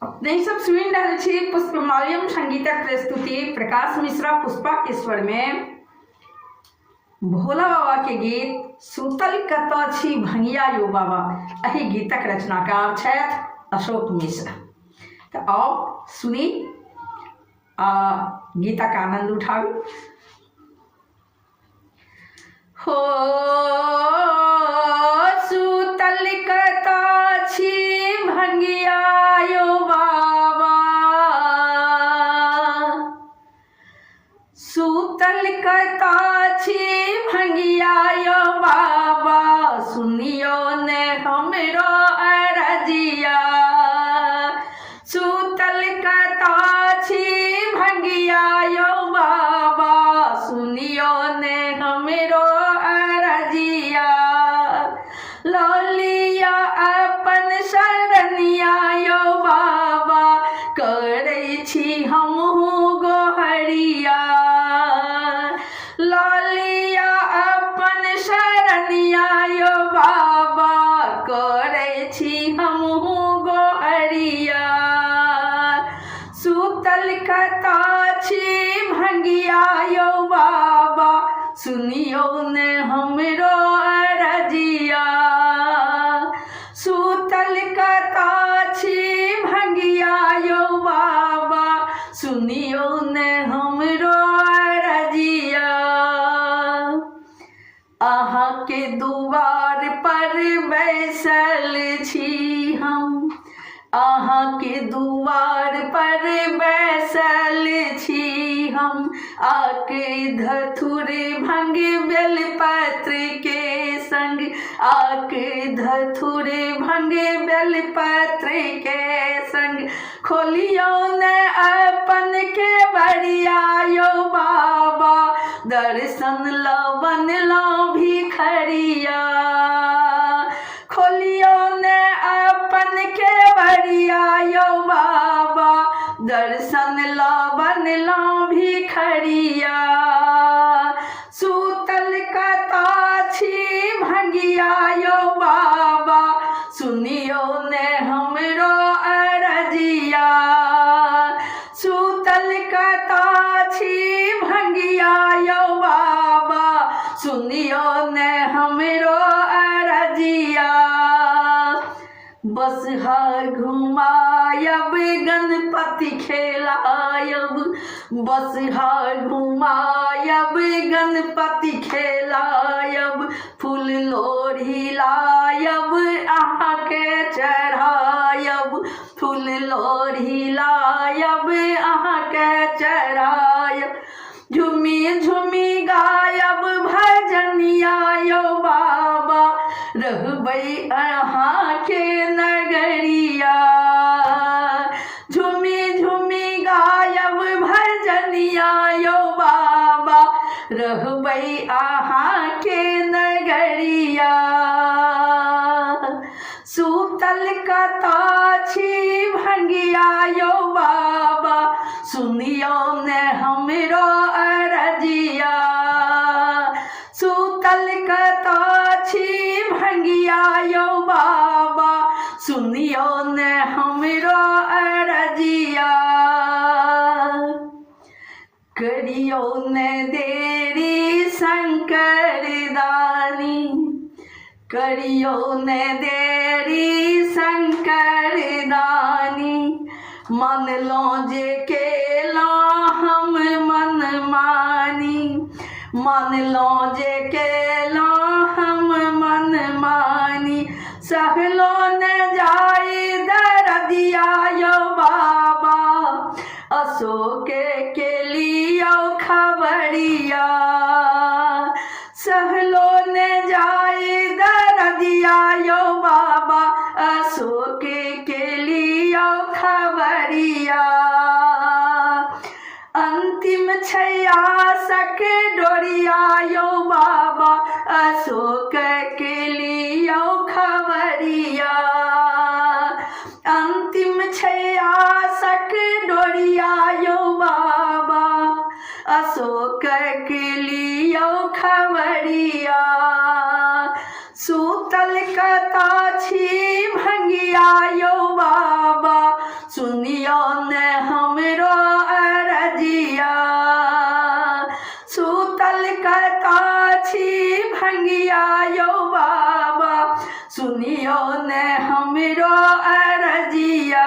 नहीं सब सुन रहे छी पुष्पमाल्यम संगीतक प्रस्तुति प्रकाश मिश्रा पुष्पा के स्वर में भोला बाबा के गीत सुतल कतऽ छी भंगिया यो बाबा। एहि गीतक रचनाकार छथि अशोक मिश्रा। तो आओ सुनी आ गीतक आनंद उठाबी। हो सुतल कतऽ छी भंगिया यो बाबा, सुतल कतऽ छी भंगिया यो बाबा, सुनियो ने हमरो अरजिया। सुतल कतऽ छी भंगिया यो बाबा, सुनियो ने हमरो अरजिया। लौलिया अपन शरणिया यो बाबा, करै छी हमहूँ गोहरिया। लौलिया अपन शरणिया यो बाबा, करै छी हमहूँ गोहरिया। सुतल कतऽ छी भंगिया यो बाबा, सुनियो ने हमरो अरजिया। सुतल कतऽ छी भंगिया यो बाबा, सुनियो ने हमरो अरजिया। अहाँ के दुआर पर बैसल छी हम, अहाँ के दुआर पर बैसल छी हम। आके धथुर भंग बेलपत्र के संग, आके धथुर भंग बेलपत्र के संग। खोलियो ने अपन के बरिया यो बाबा, दर्शन लो बनलो भिखरिया। खोलियो ने अपन के बरिया यो बाबा, दर्शन लो बनलो भिखरिया। सुतल कतऽ छी भंगिया यो बाबा, सुनियो ने हमरो अरजिया। सुतल कतऽ छी भंगिया यो बाबा, सुनियो ने हमरो अरजिया। बसहा घुमायब गणपति खेलायब, बसहा घुमायब गणपति खेलायब। फूल लोढ़ी लायब अहाँ के चढ़ायब, फूल लोढ़ी लायब अहाँ के चढ़ायब। झुमी झुमी गायब भजनिया यो बाबा, रहबै अहाँ के नगरिया। झुमी झुमी गायब भजनिया यो बाबा, रहबै अहाँ के नगरिया। सुतल कतऽ छी भंगिया यो बाबा, सुनियो ने हमरो अरजिया। सुतल कतऽ छी भंगिया यो बाबा, सुनियो ने हमरो अरजिया। करियो ने देरी शंकर दानी, करियो ने देरी शंकर दानी। मन लो जे केलो हम मन मानी, मन लो जे केलो हम मन मानी। सहलो ने जाई दरदिया यो बाबा, अशोक के लियो खबरिया। सहलो ने जाई दरदिया यो बाबा, अशोक के लियो खबरिया। अंतिम छैयासक डोरिया यो बाबा, अशोक के लियो खबरिया। अंतिम छैयासक डोरिया यो बाबा, अशोक के लियो खबरिया। सुतल कतऽ छी भंगिया यो बाबा, सुन अरजिया।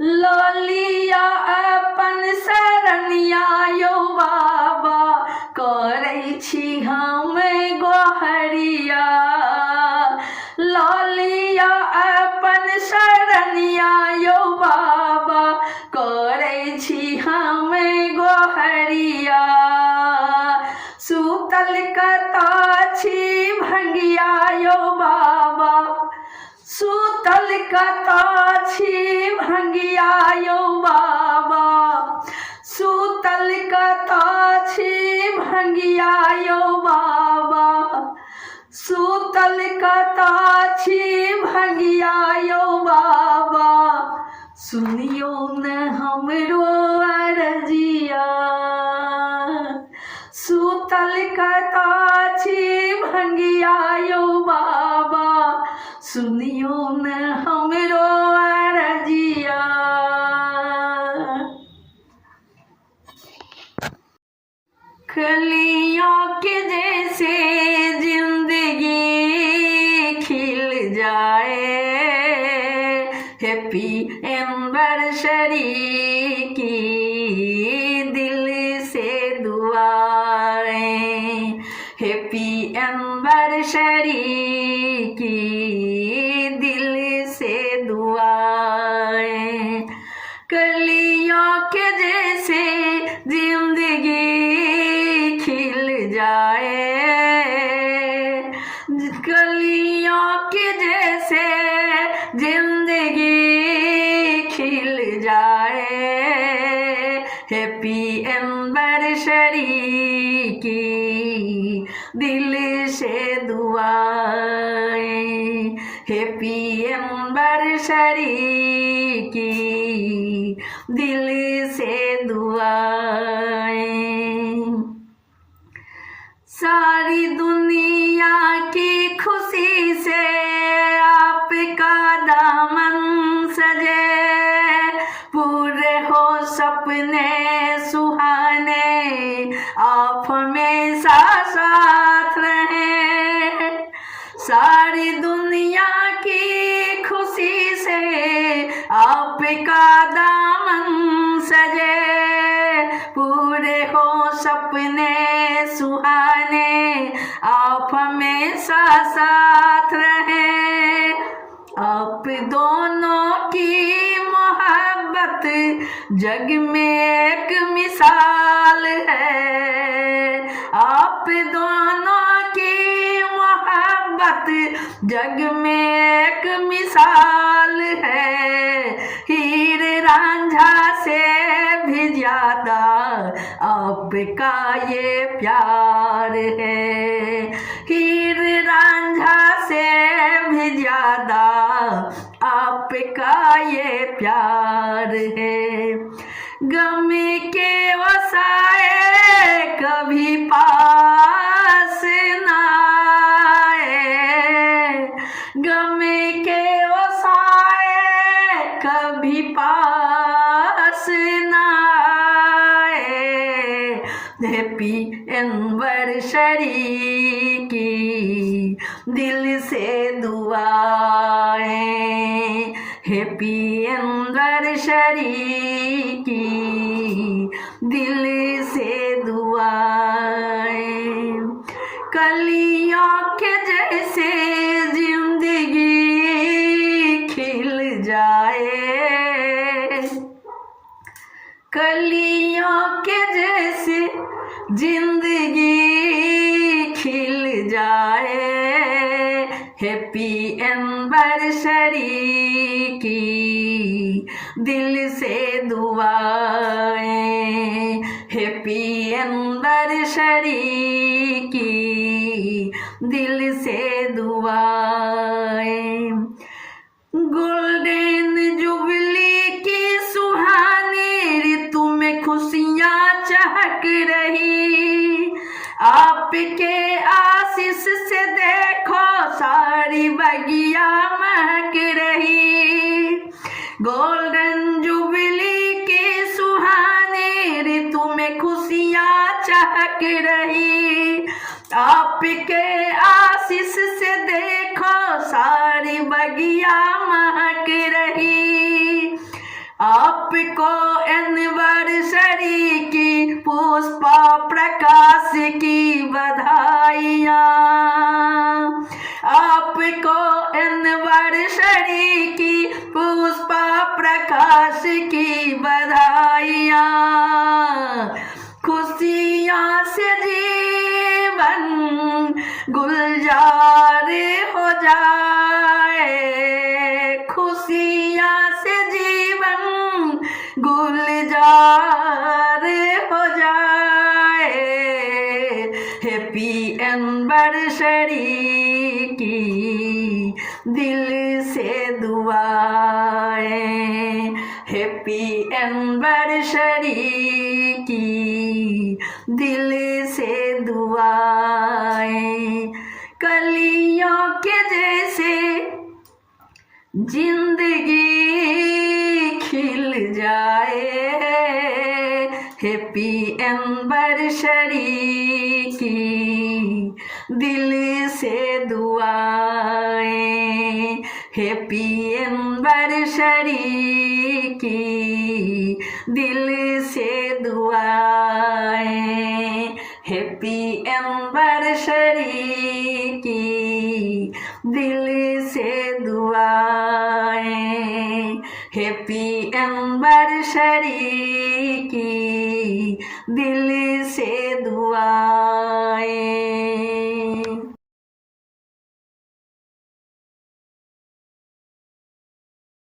ललिया अपन शरणिया यौ बाबा करै छी हम गोहरिया। ललिया अपन शरणिया यौ बाबा करै छी हम गोहरिया। सुतल कतऽ छी भंगिया यौ बाबा, सुतल कतऽ छी भंगिया यौ बाबा, सुतल कतऽ छी भंगिया यौ बाबा, सुतल कतऽ छी भंगिया यौ बाबा। सुनियो न हमरो अरजिया, सुतल कतऽ छी भंगिया यौ बाबा, सुनियो न हमरो अरजिया। कलियों के जैसे जिंदगी खिल जाए, हैप्पी एनिवर्सरी की दिल से दुआएं, हैप्पी एनिवर्सरी की दिल से दुआएं। कलियों के जैसे जिंदगी खिल जाए, कलियों के जैसे जिंदगी खिल जाए, हैप्पी एनिवर्सरी की दिल से दुआएं, हैप्पी एनिवर्सरी की दिल से दुआएं। सारी दुनिया की खुशी से आपका दामन सजे, पूरे हो सपने सुहाने, आप हमेशा साथ रहे। सारी दुनिया की खुशी से आपका दामन सजे, पूरे हो सपने सुहाने, आप हमेशा साथ रहे। आप दोनों की मोहब्बत जग में एक मिसाल है, आप दोनों की मोहब्बत जग में एक मिसाल है। हीर रांझा से भी ज्यादा आपका ये प्यार है, हीर रांझा से भी ज्यादा आपका ये प्यार है। गम के वसाए कभी पास ना आए, गम के वसाए कभी पास ना आए, हैप्पी एनिवर्सरी की दिल से दुआएं, हैप्पी एनिवर्सरी की दिल से दुआएं। कलियों के जैसे जिंदगी खिल जाए, कलियों के जैसे जिंदगी खिल जाए, हैप्पी एनिवर्सरी की दिल से दुआएं, हैप्पी एनिवर्सरी की दिल से दुआएं। गोल्डन जुबली की सुहानी ऋतु में खुशियाँ चहक रही, आपके आशीष से देखो सारी बगिया महक रही। गोल्डन जुबली की सुहानी ऋतु में खुशियाँ चहक रही, आपके आशीष से देखो सारी बगिया बगिया महक रही। आपको एनिवर्सरी की पुष्पा प्रकाश की बधाइयाँ, आपको एनिवर्सरी की पुष्पा प्रकाश की बधाइयाँ। खुशियाँ से जीवन गुलजार हो जाए, खुशियाँ से जीवन गुलजार हो जाए। हैप्पी एनिवर्सरी की दिल से दुआएं, हैप्पी एनिवर्सरी की दिल से दुआएं। कलियों के जैसे जिंदगी खिल जाए, हैप्पी एनिवर्सरी की दिल से दुआएं, हैप्पी एनिवर्सरी की दिल से दुआएं, हैप्पी एनिवर्सरी की दिल से दुआएं, हैप्पी एनिवर्सरी की दिल से दुआएं।